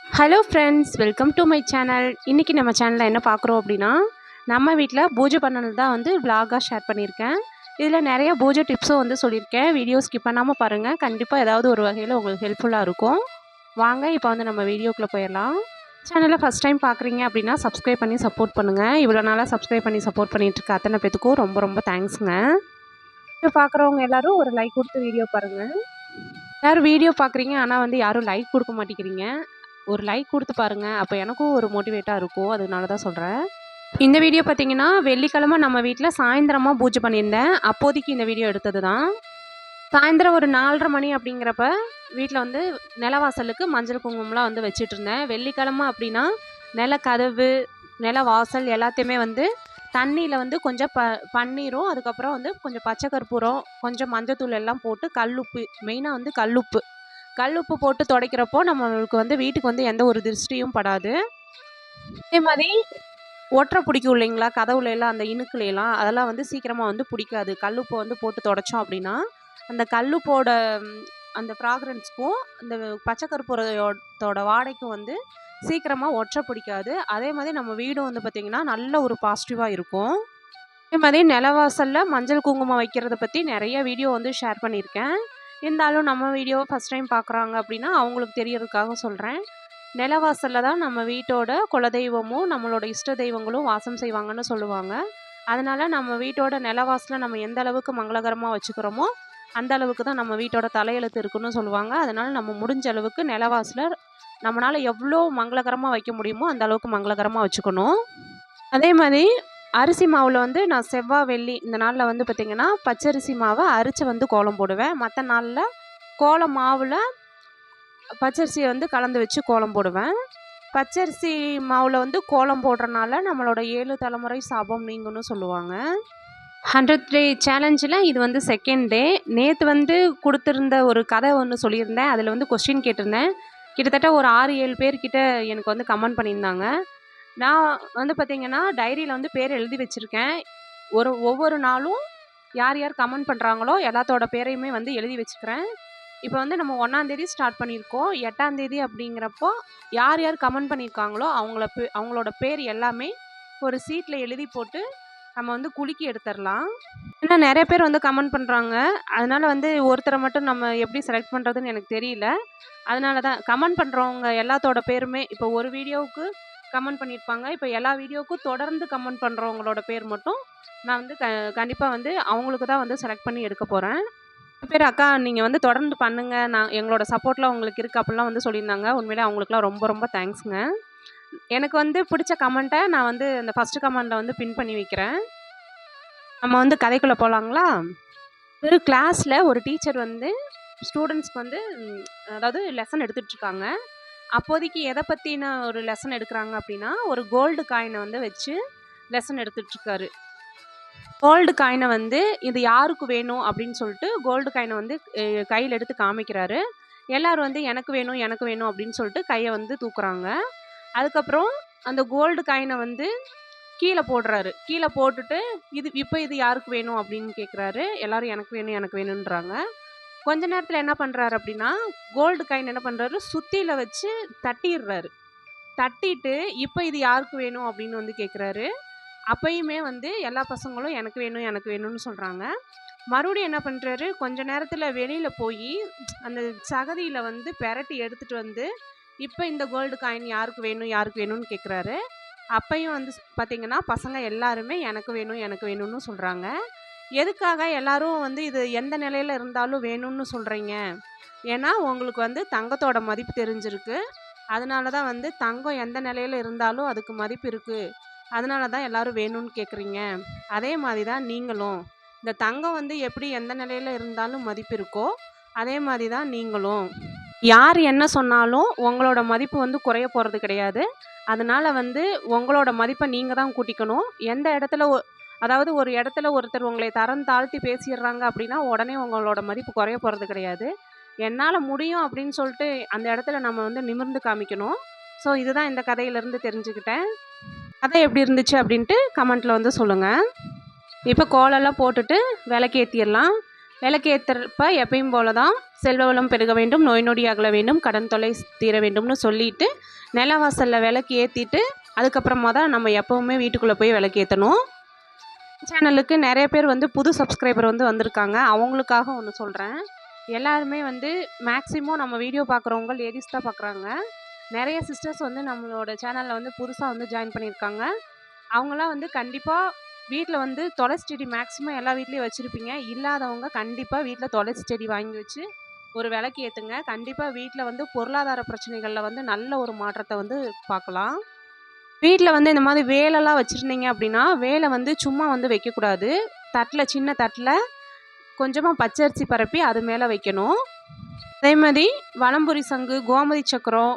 Hello friends, welcome to my channel. இன்றைக்கி நம்ம சேனலில் என்ன பார்க்குறோம் அப்படின்னா, நம்ம வீட்டில் பூஜை பண்ணது தான் வந்து விலாகாக ஷேர் பண்ணியிருக்கேன். இதில் நிறைய பூஜை டிப்ஸும் வந்து சொல்லியிருக்கேன். வீடியோ ஸ்கிப் பண்ணாமல் பாருங்கள். கண்டிப்பாக ஏதாவது ஒரு வகையில் உங்களுக்கு ஹெல்ப்ஃபுல்லாக இருக்கும். வாங்க இப்போ வந்து நம்ம வீடியோக்குள்ளே போயிடலாம். சேனலை ஃபஸ்ட் டைம் பார்க்குறீங்க அப்படின்னா சப்ஸ்கிரைப் பண்ணி சப்போர்ட் பண்ணுங்கள். இவ்வளோ நாளாக சப்ஸ்கிரைப் பண்ணி சப்போர்ட் பண்ணிகிட்டு இருக்க அத்தனை பேத்துக்கும் ரொம்ப ரொம்ப தேங்க்ஸுங்க. இப்போ பார்க்குறவங்க எல்லோரும் ஒரு லைக் கொடுத்து வீடியோ பாருங்கள். எல்லோரும் வீடியோ பார்க்குறீங்க, ஆனால் வந்து யாரும் லைக் கொடுக்க மாட்டேங்கிறீங்க. ஒரு லைக் கொடுத்து பாருங்கள், அப்போ எனக்கும் ஒரு மோட்டிவேட்டாக இருக்கும். அதனால தான் சொல்கிறேன். இந்த வீடியோ பார்த்தீங்கன்னா வெள்ளிக்கிழமை நம்ம வீட்டில் சாயந்தரமாக பூஜை பண்ணியிருந்தேன். அப்போதைக்கு இந்த வீடியோ எடுத்தது தான். சாயந்தரம் ஒரு 4:30 மணி அப்படிங்கிறப்ப வீட்டில் வந்து நிலவாசலுக்கு மஞ்சள் குங்குமம்லாம் வந்து வச்சுட்டு இருந்தேன். வெள்ளிக்கிழமை அப்படின்னா நில கதவு, நில வாசல் எல்லாத்தையுமே வந்து தண்ணியில் வந்து கொஞ்சம் பன்னீரும், அதுக்கப்புறம் வந்து கொஞ்சம் பச்சை கற்பூரம், கொஞ்சம் மஞ்சத்தூள் எல்லாம் போட்டு கல்லுப்பு, மெயினாக வந்து கல்லுப்பு போட்டு துடைக்கிறப்போ நம்மளுக்கு வந்து வீட்டுக்கு வந்து எந்த ஒரு திருஷ்டியும் படாது. அதே மாதிரி ஒற்றை பிடிக்கும் இல்லைங்களா, கதவுலாம் அந்த இணுக்குலாம் அதெல்லாம் வந்து சீக்கிரமாக வந்து பிடிக்காது. கல்லுப்பை வந்து போட்டு துடைச்சோம் அப்படின்னா அந்த கல்லுப்போட அந்த ஃப்ராக்ரன்ஸ்க்கும் அந்த பச்சை கற்பூரத்தோட வாடைக்கும் வந்து சீக்கிரமாக ஒற்றை பிடிக்காது. அதே மாதிரி நம்ம வீடும் வந்து பார்த்திங்கன்னா நல்ல ஒரு பாசிட்டிவாக இருக்கும். அதே மாதிரி நிலவாசலில் மஞ்சள் குங்குமம் வைக்கிறத பற்றி நிறைய வீடியோ வந்து ஷேர் பண்ணியிருக்கேன். இருந்தாலும் நம்ம வீடியோவை ஃபஸ்ட் டைம் பார்க்குறாங்க அப்படின்னா அவங்களுக்கு தெரியறதுக்காக சொல்கிறேன். நிலவாசலில் தான் நம்ம வீட்டோட குலதெய்வமும் நம்மளோட இஷ்ட தெய்வங்களும் வாசம் செய்வாங்கன்னு சொல்லுவாங்க. அதனால் நம்ம வீட்டோட நிலவாசலை நம்ம எந்த அளவுக்கு மங்களகரமாக வச்சுக்கிறோமோ அந்த அளவுக்கு தான் நம்ம வீட்டோட தலையெழுத்து இருக்குன்னு சொல்லுவாங்க. அதனால் நம்ம முடிஞ்ச அளவுக்கு நிலவாசலை நம்மளால் எவ்வளோ மங்களகரமாக வைக்க முடியுமோ அந்த அளவுக்கு மங்களகரமாக வச்சுக்கணும். அதே மாதிரி அரிசி மாவில் வந்து நான் செவ்வாய் வெள்ளி இந்த நாளில் வந்து பார்த்திங்கன்னா பச்சரிசி மாவை அரிச்சு வந்து கோலம் போடுவேன். மற்ற நாளில் கோலம் மாவில் பச்சரிசியை வந்து கலந்து வச்சு கோலம் போடுவேன். பச்சரிசி மாவில் வந்து கோலம் போடுறனால நம்மளோட 7 தலைமுறை சாபம் நீங்கும்னு சொல்லுவாங்க. 100 டே சேலஞ்சில் இது வந்து செகண்ட் டே. நேற்று வந்து கொடுத்துருந்த ஒரு கதை ஒன்று சொல்லியிருந்தேன். அதில் வந்து கொஸ்டின் கேட்டிருந்தேன். கிட்டத்தட்ட ஒரு 6-7 பேர்கிட்ட எனக்கு வந்து கமெண்ட் பண்ணியிருந்தாங்க. நான் வந்து பார்த்திங்கன்னா டைரியில் வந்து பேர் எழுதி வச்சுருக்கேன். ஒவ்வொரு நாளும் யார் யார் கமெண்ட் பண்ணுறாங்களோ எல்லாத்தோட பேரையுமே வந்து எழுதி வச்சுக்கிறேன். இப்போ வந்து நம்ம 1ஆந்தேதி ஸ்டார்ட் பண்ணியிருக்கோம். 8ஆந்தேதி அப்படிங்கிறப்போ யார் யார் கமெண்ட் பண்ணியிருக்காங்களோ அவங்களோட பேர் எல்லாமே ஒரு சீட்டில் எழுதி போட்டு நம்ம வந்து குலுக்கி எடுத்துடலாம். ஏன்னா நிறைய பேர் வந்து கமெண்ட் பண்ணுறாங்க. அதனால் வந்து ஒருத்தரை மட்டும் நம்ம எப்படி செலக்ட் பண்ணுறதுன்னு எனக்கு தெரியல. அதனால தான் கமெண்ட் பண்ணுறவங்க எல்லாத்தோட பேருமே இப்போ ஒரு வீடியோவுக்கு கமெண்ட் பண்ணியிருப்பாங்க. இப்போ எல்லா வீடியோவுக்கும் தொடர்ந்து கமெண்ட் பண்ணுறவங்களோட பேர் மட்டும் நான் வந்து கண்டிப்பாக வந்து அவங்களுக்கு தான் வந்து செலக்ட் பண்ணி எடுக்க போகிறேன். பேர் அக்கா நீங்கள் வந்து தொடர்ந்து பண்ணுங்கள், நான் எங்களோட சப்போர்ட்லாம் உங்களுக்கு இருக்குது அப்படிலாம் வந்து சொல்லியிருந்தாங்க. உண்மையிலே அவங்களுக்குலாம் ரொம்ப ரொம்ப தேங்க்ஸுங்க. எனக்கு வந்து பிடிச்ச கமெண்ட்டை நான் வந்து அந்த ஃபஸ்ட்டு கமெண்ட்டில் வந்து பின் பண்ணி வைக்கிறேன். நம்ம வந்து கதைக்குள்ளே போகலாங்களா? ஒரு கிளாஸில் ஒரு டீச்சர் வந்து ஸ்டூடெண்ட்ஸ்க்கு வந்து அதாவது லெசன் எடுத்துகிட்ருக்காங்க. அப்போதைக்கு எதை பற்றின ஒரு லெசன் எடுக்கிறாங்க அப்படின்னா ஒரு கோல்டு காயினை வந்து வச்சு லெசன் எடுத்துகிட்ருக்காரு. கோல்டு காயினை வந்து இது யாருக்கு வேணும் அப்படின்னு சொல்லிட்டு கோல்டு காயினை வந்து கையில் எடுத்து காமிக்கிறாரு. எல்லோரும் வந்து எனக்கு வேணும் எனக்கு வேணும் அப்படின்னு சொல்லிட்டு கையை வந்து தூக்குறாங்க. அதுக்கப்புறம் அந்த கோல்டு காயினை வந்து கீழே போடுறாரு. கீழே போட்டுட்டு இது யாருக்கு வேணும் அப்படின்னு கேட்குறாரு. எல்லோரும் எனக்கு வேணும் எனக்கு வேணுன்றாங்க. கொஞ்ச நேரத்தில் என்ன பண்ணுறாரு அப்படின்னா கோல்டு காயின் என்ன பண்ணுறாரு, சுத்தியில் வச்சு தட்டிடுறாரு. தட்டிட்டு இப்போ இது யாருக்கு வேணும் அப்படின்னு வந்து கேட்குறாரு. அப்பயுமே வந்து எல்லா பசங்களும் எனக்கு வேணும் எனக்கு வேணும்னு சொல்கிறாங்க. மறுபடியும் என்ன பண்ணுறாரு, கொஞ்ச நேரத்தில் வெளியில் போய் அந்த சகதியில் வந்து பெரட்டி எடுத்துகிட்டு வந்து இப்போ இந்த கோல்டு காயின் யாருக்கு வேணும் யாருக்கு வேணும்னு கேட்குறாரு. அப்பையும் வந்து பார்த்திங்கன்னா பசங்க எல்லாருமே எனக்கு வேணும் எனக்கு வேணும்னு சொல்கிறாங்க. எதுக்காக எல்லாரும் வந்து இது எந்த நிலையில் இருந்தாலும் வேணும்னு சொல்கிறீங்க? ஏன்னா உங்களுக்கு வந்து தங்கத்தோட மதிப்பு தெரிஞ்சிருக்கு. அதனால தான் வந்து தங்கம் எந்த நிலையில் இருந்தாலும் அதுக்கு மதிப்பு இருக்குது. அதனால தான் எல்லோரும் வேணும்னு கேட்குறீங்க. அதே மாதிரி தான் நீங்களும் இந்த தங்கம் வந்து எப்படி எந்த நிலையில் இருந்தாலும் மதிப்பு இருக்கோ அதே மாதிரி தான் நீங்களும். யார் என்ன சொன்னாலும் உங்களோட மதிப்பு வந்து குறைய போகிறது கிடையாது. அதனால் வந்து உங்களோட மதிப்பை நீங்கள் தான் கூட்டிக்கணும். எந்த இடத்துல அதாவது ஒரு இடத்துல ஒருத்தர் உங்களை தரம் தாழ்த்தி பேசிடுறாங்க அப்படின்னா உடனே உங்களோட மதிப்பு குறைய போகிறது கிடையாது. என்னால் முடியும் அப்படின்னு சொல்லிட்டு அந்த இடத்துல நம்ம வந்து நிமிர்ந்து காமிக்கணும். ஸோ இதுதான் இந்த கதையிலேருந்து தெரிஞ்சுக்கிட்டேன். கதை எப்படி இருந்துச்சு அப்படின்ட்டு கமெண்ட்டில் வந்து சொல்லுங்கள். இப்போ கோலெல்லாம் போட்டுட்டு விளக்கேற்றிடலாம். விளக்கு ஏற்றுறப்ப எப்பயும் போல தான் செல்வ வளம் பெருக வேண்டும், நோய் நொடி அகல வேண்டும், கடன் தொல்லை தீர வேண்டும்னு சொல்லிட்டு நிலவாசலில் விளக்கு ஏற்றிட்டு அதுக்கப்புறமா தான் நம்ம எப்போவுமே வீட்டுக்குள்ளே போய் விளக்கு ஏற்றணும். சேனலுக்கு நிறைய பேர் வந்து புது சப்ஸ்கிரைபர் வந்து வந்திருக்காங்க. அவங்களுக்காக ஒன்று சொல்கிறேன். எல்லாருமே வந்து மேக்ஸிமம் நம்ம வீடியோ பார்க்குறவங்க லேடிஸ் தான் பார்க்குறாங்க. நிறைய சிஸ்டர்ஸ் வந்து நம்மளோட சேனலில் வந்து புதுசாக வந்து ஜாயின் பண்ணியிருக்காங்க. அவங்களாம் வந்து கண்டிப்பாக வீட்டில் வந்து துளசி செடி மேக்ஸிமம் எல்லா வீட்லேயும் வச்சுருப்பீங்க. இல்லாதவங்க கண்டிப்பாக வீட்டில் துளசி செடி வாங்கி வச்சு ஒரு விளக்கு ஏற்றுங்க. கண்டிப்பாக வீட்டில் வந்து பொருளாதார பிரச்சனைகளில் வந்து நல்ல ஒரு மாற்றத்தை வந்து பார்க்கலாம். வீட்டில் வந்து இந்த மாதிரி வேலைலாம் வச்சுருந்தீங்க அப்படின்னா வேலை வந்து சும்மா வந்து வைக்கக்கூடாது. தட்டில் சின்ன தட்டில் கொஞ்சமாக பச்சரிசி பரப்பி அது மேலே வைக்கணும். அதே மாதிரி வலம்புரி சங்கு, கோமதி சக்கரம்,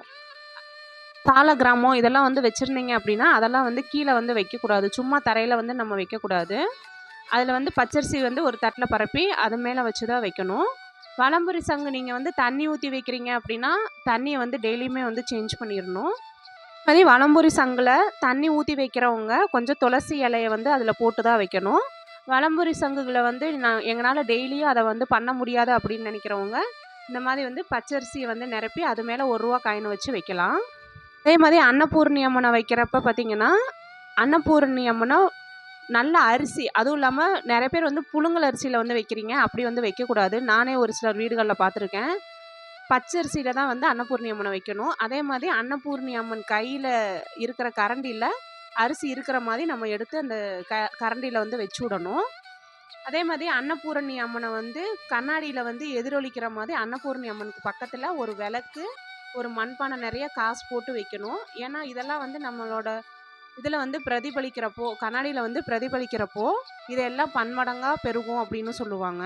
தாள கிராமம் இதெல்லாம் வந்து வச்சுருந்தீங்க அப்படின்னா அதெல்லாம் வந்து கீழே வந்து வைக்கக்கூடாது. சும்மா தரையில் வந்து நம்ம வைக்கக்கூடாது. அதில் வந்து பச்சரிசி வந்து ஒரு தட்டில் பரப்பி அது மேலே வச்சு தான் வைக்கணும். வலம்புரி சங்கு நீங்கள் வந்து தண்ணி ஊற்றி வைக்கிறீங்க அப்படின்னா தண்ணியை வந்து டெய்லியுமே வந்து சேஞ்ச் பண்ணிடணும். அதே வலம்புரி சங்கில் தண்ணி ஊற்றி வைக்கிறவங்க கொஞ்சம் துளசி இலையை வந்து அதில் போட்டு தான் வைக்கணும். வலம்புரி சங்குகளை வந்து எங்களால் டெய்லியும் அதை வந்து பண்ண முடியாது அப்படின்னு நினைக்கிறவங்க இந்த மாதிரி வந்து பச்சரிசியை வந்து நிரப்பி அது மேலே ₹1 காயின் வச்சு வைக்கலாம். அதே மாதிரி அன்னபூரணி அம்மனை வைக்கிறப்ப பார்த்திங்கன்னா அன்னபூரணி அம்மனை நல்ல அரிசி, அதுவும் இல்லாமல் நிறைய பேர் வந்து புழுங்கல் அரிசியில் வந்து வைக்கிறீங்க. அப்படி வந்து வைக்கக்கூடாது. நானே ஒரு சிலர் வீடுகளில் பார்த்துருக்கேன். பச்சரிசியில் தான் வந்து அன்னபூரணி அம்மனை வைக்கணும். அதே மாதிரி அன்னபூரணி அம்மன் கையில் இருக்கிற கரண்டியில் அரிசி இருக்கிற மாதிரி நம்ம எடுத்து அந்த கரண்டியில் வந்து வச்சு விடணும். அதே மாதிரி அன்னபூரணி அம்மனை வந்து கண்ணாடியில் வந்து எதிரொலிக்கிற மாதிரி அன்னபூரணி அம்மனுக்கு பக்கத்தில் ஒரு விளக்கு, ஒரு மண்பானை நிறைய காசு போட்டு வைக்கணும். ஏன்னா இதெல்லாம் வந்து நம்மளோட இதில் வந்து பிரதிபலிக்கிறப்போ, கண்ணாடியில் வந்து பிரதிபலிக்கிறப்போ இதெல்லாம் பன்மடங்காக பெருகும் அப்படின்னு சொல்லுவாங்க.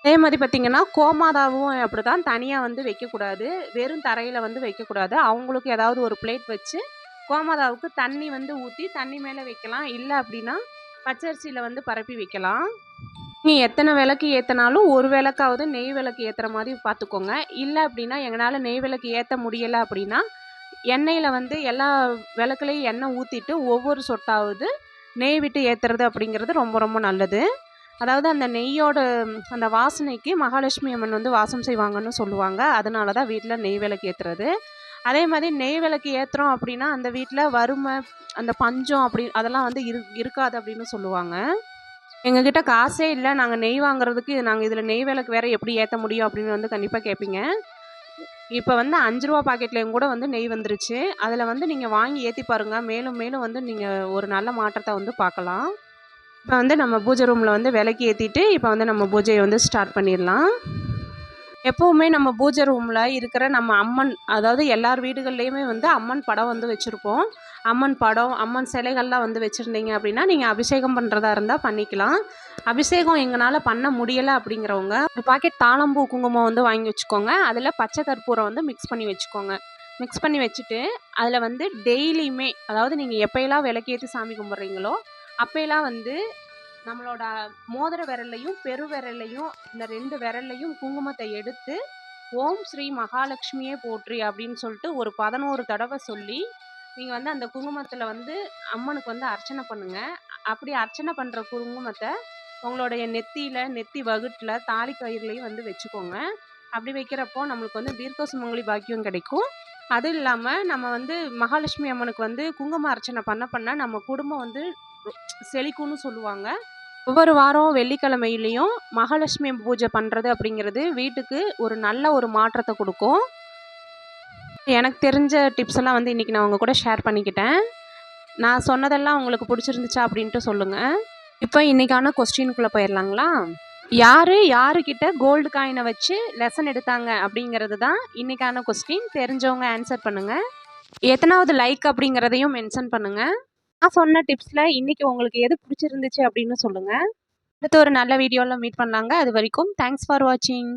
அதே மாதிரி பார்த்திங்கன்னா கோமாதாவும் அப்படி தான் தனியாக வந்து வைக்கக்கூடாது. வெறும் தரையில் வந்து வைக்கக்கூடாது. அவங்களுக்கு ஏதாவது ஒரு பிளேட் வச்சு கோமாதாவுக்கு தண்ணி வந்து ஊற்றி தண்ணி மேலே வைக்கலாம். இல்லை அப்படின்னா பச்சரிசியில் வந்து பரப்பி வைக்கலாம். நீங்கள் எத்தனை விளக்கு ஏற்றினாலும் ஒரு விளக்காவது நெய் விளக்கு ஏற்றுற மாதிரி பார்த்துக்கோங்க. இல்லை அப்படின்னா எங்களால் நெய் விளக்கு ஏற்ற முடியலை அப்படின்னா எண்ணெயில் வந்து எல்லா விளக்குலையும் எண்ணெய் ஊற்றிட்டு ஒவ்வொரு சொட்டாவது நெய் விட்டு ஏற்றுறது அப்படிங்கிறது ரொம்ப ரொம்ப நல்லது. அதாவது அந்த நெய்யோட அந்த வாசனைக்கு மகாலட்சுமி அம்மன் வந்து வாசம் செய்வாங்கன்னு சொல்லுவாங்க. அதனால தான் வீட்டில் நெய் விளக்கு ஏற்றுறது. அதே மாதிரி நெய் விளக்கு ஏற்றுறோம் அப்படின்னா அந்த வீட்டில் வறுமை, அந்த பஞ்சம் அப்படி அதெல்லாம் வந்து இருக்காது அப்படின்னு சொல்லுவாங்க. எங்ககிட்ட காசே இல்லை, நாங்கள் நெய் வாங்குறதுக்கு நாங்கள் இதில் நெய் விளக்கு வேறு எப்படி ஏற்ற முடியும் அப்படின்னு வந்து கண்டிப்பாக கேட்பீங்க. இப்போ வந்து ₹5 பாக்கெட்லேயும் கூட வந்து நெய் வந்துருச்சு. அதில் வந்து நீங்கள் வாங்கி ஏற்றி பாருங்கள். மேலும் மேலும் வந்து நீங்கள் ஒரு நல்ல மாற்றத்தை வந்து பார்க்கலாம். இப்போ வந்து நம்ம பூஜை ரூமில் வந்து விளக்கு ஏற்றிட்டு இப்போ வந்து நம்ம பூஜையை வந்து ஸ்டார்ட் பண்ணிடலாம். எப்போவுமே நம்ம பூஜை ரூமில் இருக்கிற நம்ம அம்மன், அதாவது எல்லார் வீடுகள்லேயுமே வந்து அம்மன் படம் வந்து வச்சுருப்போம். அம்மன் படம், அம்மன் சிலைகள்லாம் வந்து வச்சுருந்தீங்க அப்படின்னா நீங்கள் அபிஷேகம் பண்ணுறதா இருந்தால் பண்ணிக்கலாம். அபிஷேகம் எங்களால் பண்ண முடியலை அப்படிங்கிறவங்க ஒரு பாக்கெட் தாளம்பூ குங்குமம் வந்து வாங்கி வச்சுக்கோங்க. அதில் பச்சை கற்பூரம் வந்து மிக்ஸ் பண்ணி வச்சுக்கோங்க. மிக்ஸ் பண்ணி வச்சுட்டு அதில் வந்து டெய்லியுமே, அதாவது நீங்கள் எப்போயெல்லாம் விளக்கேற்றி சாமி கும்பிட்றீங்களோ அப்போயெல்லாம் வந்து நம்மளோட மோதிர விரல்லையும் பெரு விரல்லையும் இந்த 2 விரல்லையும் குங்குமத்தை எடுத்து ஓம் ஸ்ரீ மகாலட்சுமியே போற்றி அப்படின்னு சொல்லிட்டு ஒரு 11 தடவை சொல்லி நீங்கள் வந்து அந்த குங்குமத்தில் வந்து அம்மனுக்கு வந்து அர்ச்சனை பண்ணுங்கள். அப்படி அர்ச்சனை பண்ணுற குங்குமத்தை உங்களுடைய நெத்தியில், நெத்தி வகுட்டில், தாலி கயிறுலையும் வந்து வச்சுக்கோங்க. அப்படி வைக்கிறப்போ நம்மளுக்கு வந்து தீர்க்க சுமங்கலி பாக்கியம் கிடைக்கும். அதுவும் இல்லாமல் நம்ம வந்து மகாலட்சுமி அம்மனுக்கு வந்து குங்கும அர்ச்சனை பண்ண நம்ம குடும்பம் வந்து செழிக்கும்னு சொல்லுவாங்க. ஒவ்வொரு வாரம் வெள்ளிக்கிழமையிலையும் மகாலட்சுமி பூஜை பண்ணுறது அப்படிங்கிறது வீட்டுக்கு ஒரு நல்ல ஒரு மாற்றத்தை கொடுக்கும். எனக்கு தெரிஞ்ச டிப்ஸ் எல்லாம் வந்து இன்றைக்கி நான் உங்கள் கூட ஷேர் பண்ணிக்கிட்டேன். நான் சொன்னதெல்லாம் உங்களுக்கு பிடிச்சிருந்துச்சா அப்படின்ட்டு சொல்லுங்கள். இப்போ இன்றைக்கான கொஸ்டினுக்குள்ளே போயிடலாங்களா? யாருக்கிட்ட கோல்டு காயினை வச்சு லெசன் எடுத்தாங்க அப்படிங்கிறது தான் இன்றைக்கான கொஸ்டின். தெரிஞ்சவங்க ஆன்சர் பண்ணுங்கள். எத்தனாவது லைக் அப்படிங்கிறதையும் மென்ஷன் பண்ணுங்கள். நான் சொன்ன டிப்ஸில் இன்றைக்கி உங்களுக்கு எது பிடிச்சிருந்துச்சு அப்படின்னு சொல்லுங்கள். அடுத்து ஒரு நல்ல வீடியோவில் மீட் பண்ணலாங்க. அது வரைக்கும் தேங்க்ஸ் ஃபார் வாட்சிங்.